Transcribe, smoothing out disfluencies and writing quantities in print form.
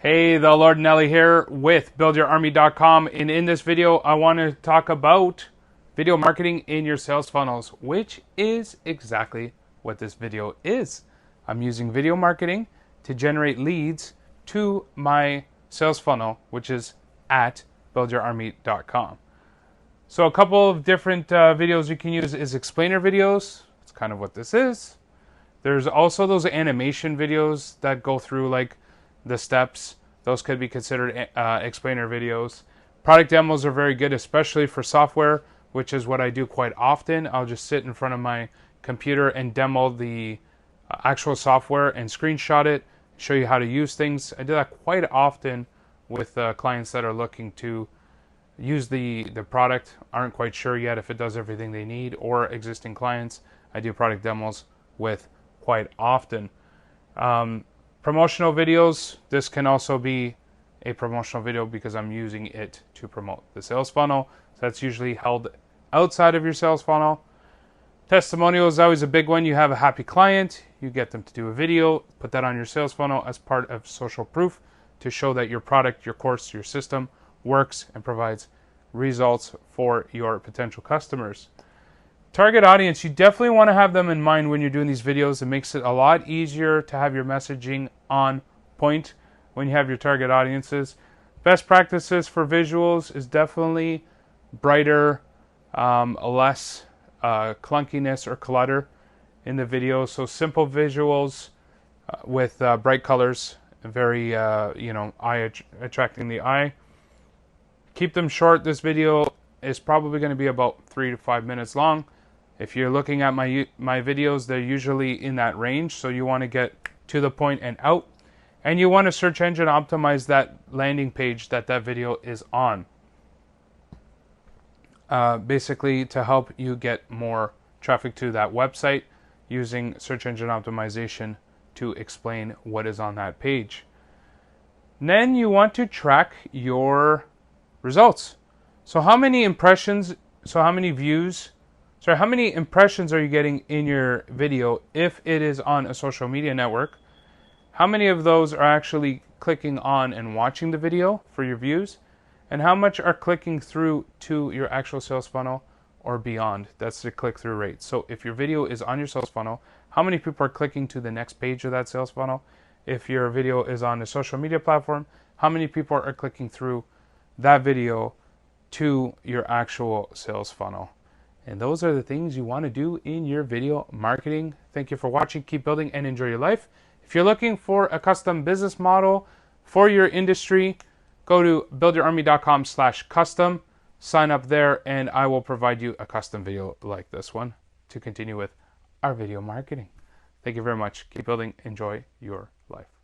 Hey, the Lord Nelly here with BuildYourArmy.com, and in this video I want to talk about video marketing in your sales funnels, which is exactly what this video is. I'm using video marketing to generate leads to my sales funnel, which is at BuildYourArmy.com. So a couple of different videos you can use is explainer videos. That's kind of what this is. There's also those animation videos that go through like the steps. Those could be considered explainer videos. Product demos are very good, especially for software, which is what I do quite often. I'll just sit in front of my computer and demo the actual software and screenshot it, show you how to use things. I do that quite often with clients that are looking to use the product, aren't quite sure yet if it does everything they need, or existing clients I do product demos with quite often. Promotional videos, this can also be a promotional video because I'm using it to promote the sales funnel. So that's usually held outside of your sales funnel. Testimonials is always a big one. You have a happy client, you get them to do a video, put that on your sales funnel as part of social proof to show that your product, your course, your system works and provides results for your potential customers. Target audience, you definitely want to have them in mind when you're doing these videos. It makes it a lot easier to have your messaging on point when you have your target audiences. Best practices for visuals is definitely brighter, less clunkiness or clutter in the video. So simple visuals with bright colors, very attracting the eye. Keep them short. This video is probably going to be about 3 to 5 minutes long. If you're looking at my videos, they're usually in that range, so you want to get to the point and out. And you want to search engine optimize that landing page that video is on. Basically to help you get more traffic to that website using search engine optimization to explain what is on that page. Then you want to track your results. So how many impressions, how many impressions are you getting in your video if it is on a social media network? How many of those are actually clicking on and watching the video for your views? And how much are clicking through to your actual sales funnel or beyond? That's the click-through rate. So if your video is on your sales funnel, how many people are clicking to the next page of that sales funnel? If your video is on a social media platform, how many people are clicking through that video to your actual sales funnel? And those are the things you want to do in your video marketing. Thank you for watching. Keep building and enjoy your life. If you're looking for a custom business model for your industry, go to buildyourarmy.com/custom. Sign up there and I will provide you a custom video like this one to continue with our video marketing. Thank you very much. Keep building. Enjoy your life.